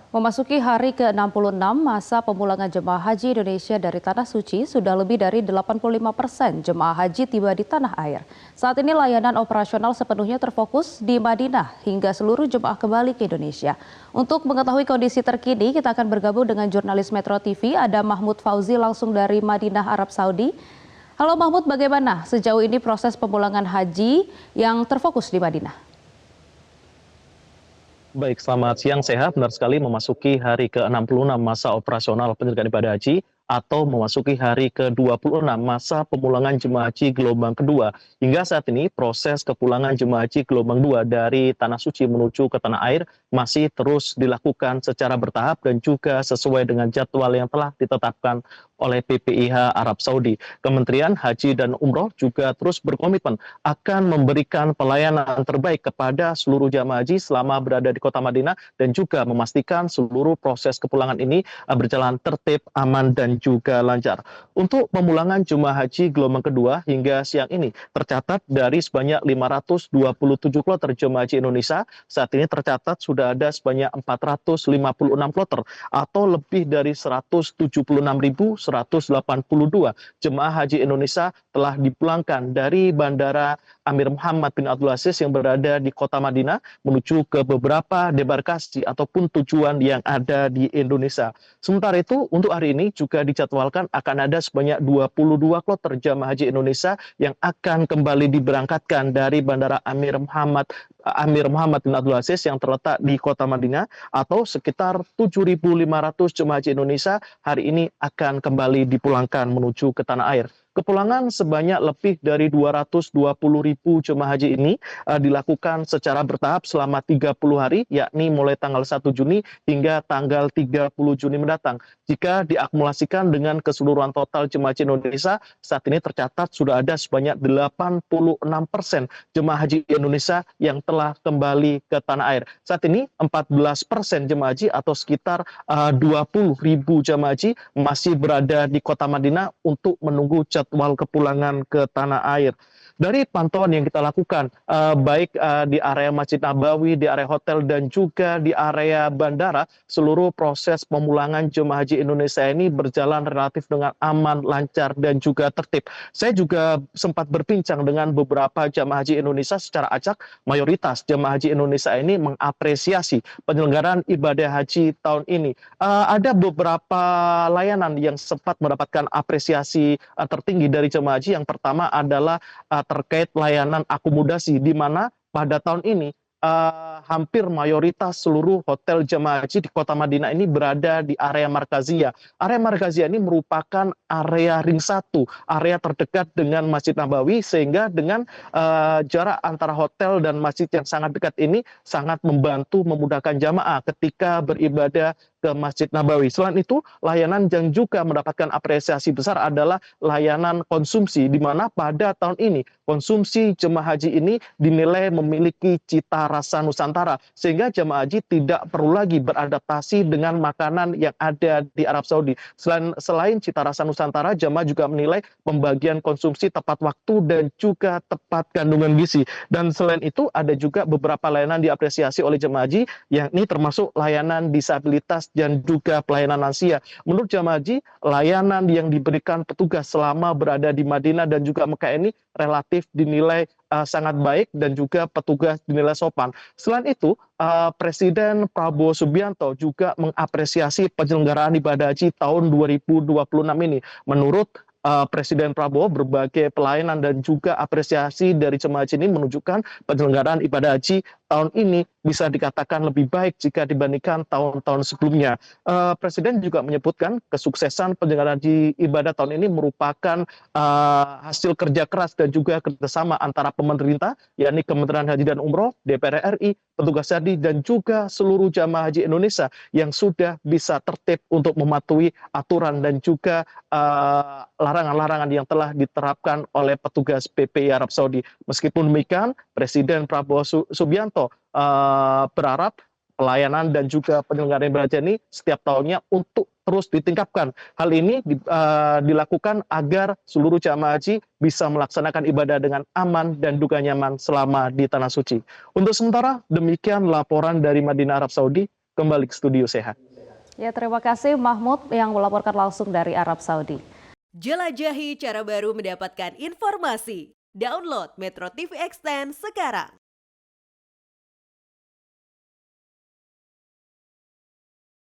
Memasuki hari ke-66 masa pemulangan jemaah haji Indonesia dari Tanah Suci, sudah lebih dari 85% jemaah haji tiba di tanah air. Saat ini layanan operasional sepenuhnya terfokus di Madinah hingga seluruh jemaah kembali ke Indonesia. Untuk mengetahui kondisi terkini, kita akan bergabung dengan jurnalis Metro TV, ada Mahmud Fauzi langsung dari Madinah, Arab Saudi. Halo Mahmud, bagaimana sejauh ini proses pemulangan haji yang terfokus di Madinah? Baik, selamat siang, sehat. Benar sekali memasuki hari ke-66 masa operasional penyelenggaraan ibadah haji atau memasuki hari ke-26 masa pemulangan jemaah haji gelombang kedua. Hingga saat ini proses kepulangan jemaah haji gelombang 2 dari Tanah Suci menuju ke tanah air masih terus dilakukan secara bertahap dan juga sesuai dengan jadwal yang telah ditetapkan oleh PPIH Arab Saudi. Kementerian Haji dan Umroh juga terus berkomitmen akan memberikan pelayanan terbaik kepada seluruh jamaah haji selama berada di Kota Madinah dan juga memastikan seluruh proses kepulangan ini berjalan tertib, aman, dan juga lancar. Untuk pemulangan jemaah haji gelombang kedua hingga siang ini tercatat dari sebanyak 527 kloter jemaah haji Indonesia, saat ini tercatat sudah ada sebanyak 456 kloter atau lebih dari 176.182 jemaah haji Indonesia telah dipulangkan dari Bandara Amir Muhammad bin Abdul Aziz yang berada di Kota Madinah menuju ke beberapa debarkasi ataupun tujuan yang ada di Indonesia. Sementara itu, untuk hari ini juga dijadwalkan akan ada sebanyak 22 kloter jemaah haji Indonesia yang akan kembali diberangkatkan dari Bandara Amir Muhammad bin Abdul Aziz yang terletak di Kota Madinah, atau sekitar 7.500 jemaah haji Indonesia hari ini akan kembali dipulangkan menuju ke tanah air. Kepulangan sebanyak lebih dari 220.000 jemaah haji ini dilakukan secara bertahap selama 30 hari, yakni mulai tanggal 1 Juni hingga tanggal 30 Juni mendatang. Jika diakumulasikan dengan keseluruhan total jemaah haji Indonesia, saat ini tercatat sudah ada sebanyak 86% jemaah haji Indonesia yang telah kembali ke tanah air. Saat ini 14% jemaah haji atau sekitar 20.000 jemaah haji masih berada di Kota Madinah untuk menunggu jadwal kepulangan ke tanah air. Dari pantauan yang kita lakukan, baik di area Masjid Nabawi, di area hotel, dan juga di area bandara, seluruh proses pemulangan jemaah haji Indonesia ini berjalan relatif dengan aman, lancar, dan juga tertib. Saya juga sempat berbincang dengan beberapa jemaah haji Indonesia secara acak. Mayoritas jemaah haji Indonesia ini mengapresiasi penyelenggaraan ibadah haji tahun ini. Ada beberapa layanan yang sempat mendapatkan apresiasi tertinggi dari jemaah haji. Yang pertama adalah terkait layanan akomodasi, di mana pada tahun ini hampir mayoritas seluruh hotel jemaah haji di Kota Madinah ini berada di area Markaziyah. Area Markaziyah ini merupakan area ring 1, area terdekat dengan Masjid Nabawi, sehingga dengan jarak antara hotel dan masjid yang sangat dekat ini sangat membantu memudahkan jamaah ketika beribadah ke Masjid Nabawi. Selain itu, layanan yang juga mendapatkan apresiasi besar adalah layanan konsumsi, di mana pada tahun ini konsumsi jemaah haji ini dinilai memiliki cita rasa Nusantara, sehingga jemaah haji tidak perlu lagi beradaptasi dengan makanan yang ada di Arab Saudi. Selain cita rasa Nusantara, jemaah juga menilai pembagian konsumsi tepat waktu dan juga tepat kandungan gizi. Dan selain itu, ada juga beberapa layanan diapresiasi oleh jemaah haji, yakni termasuk layanan disabilitas dan juga pelayanan lansia. Menurut jemaah haji, layanan yang diberikan petugas selama berada di Madinah dan juga Mekah ini relatif dinilai sangat baik dan juga petugas dinilai sopan. Selain itu, Presiden Prabowo Subianto juga mengapresiasi penyelenggaraan ibadah haji tahun 2026 ini. Menurut Presiden Prabowo, berbagai pelayanan dan juga apresiasi dari jemaah haji ini menunjukkan penyelenggaraan ibadah haji tahun ini bisa dikatakan lebih baik jika dibandingkan tahun-tahun sebelumnya. Presiden juga menyebutkan kesuksesan penyelenggaraan haji ibadah tahun ini merupakan hasil kerja keras dan juga kerjasama antara pemerintah, yakni Kementerian Haji dan Umroh, DPR RI, petugas haji, dan juga seluruh jamaah haji Indonesia yang sudah bisa tertib untuk mematuhi aturan dan juga larangan-larangan yang telah diterapkan oleh petugas PPI Arab Saudi. Meskipun demikian, Presiden Prabowo Subianto berharap pelayanan dan juga penyelenggaraan ibadah haji ini setiap tahunnya untuk terus ditingkatkan. Hal ini dilakukan agar seluruh jamaah haji bisa melaksanakan ibadah dengan aman dan juga nyaman selama di Tanah Suci. Untuk sementara, demikian laporan dari Madinah Arab Saudi. kembali ke studio Seha. Ya, terima kasih Mahmud yang melaporkan langsung dari Arab Saudi. Jelajahi cara baru mendapatkan informasi. Download Metro TV Extend sekarang.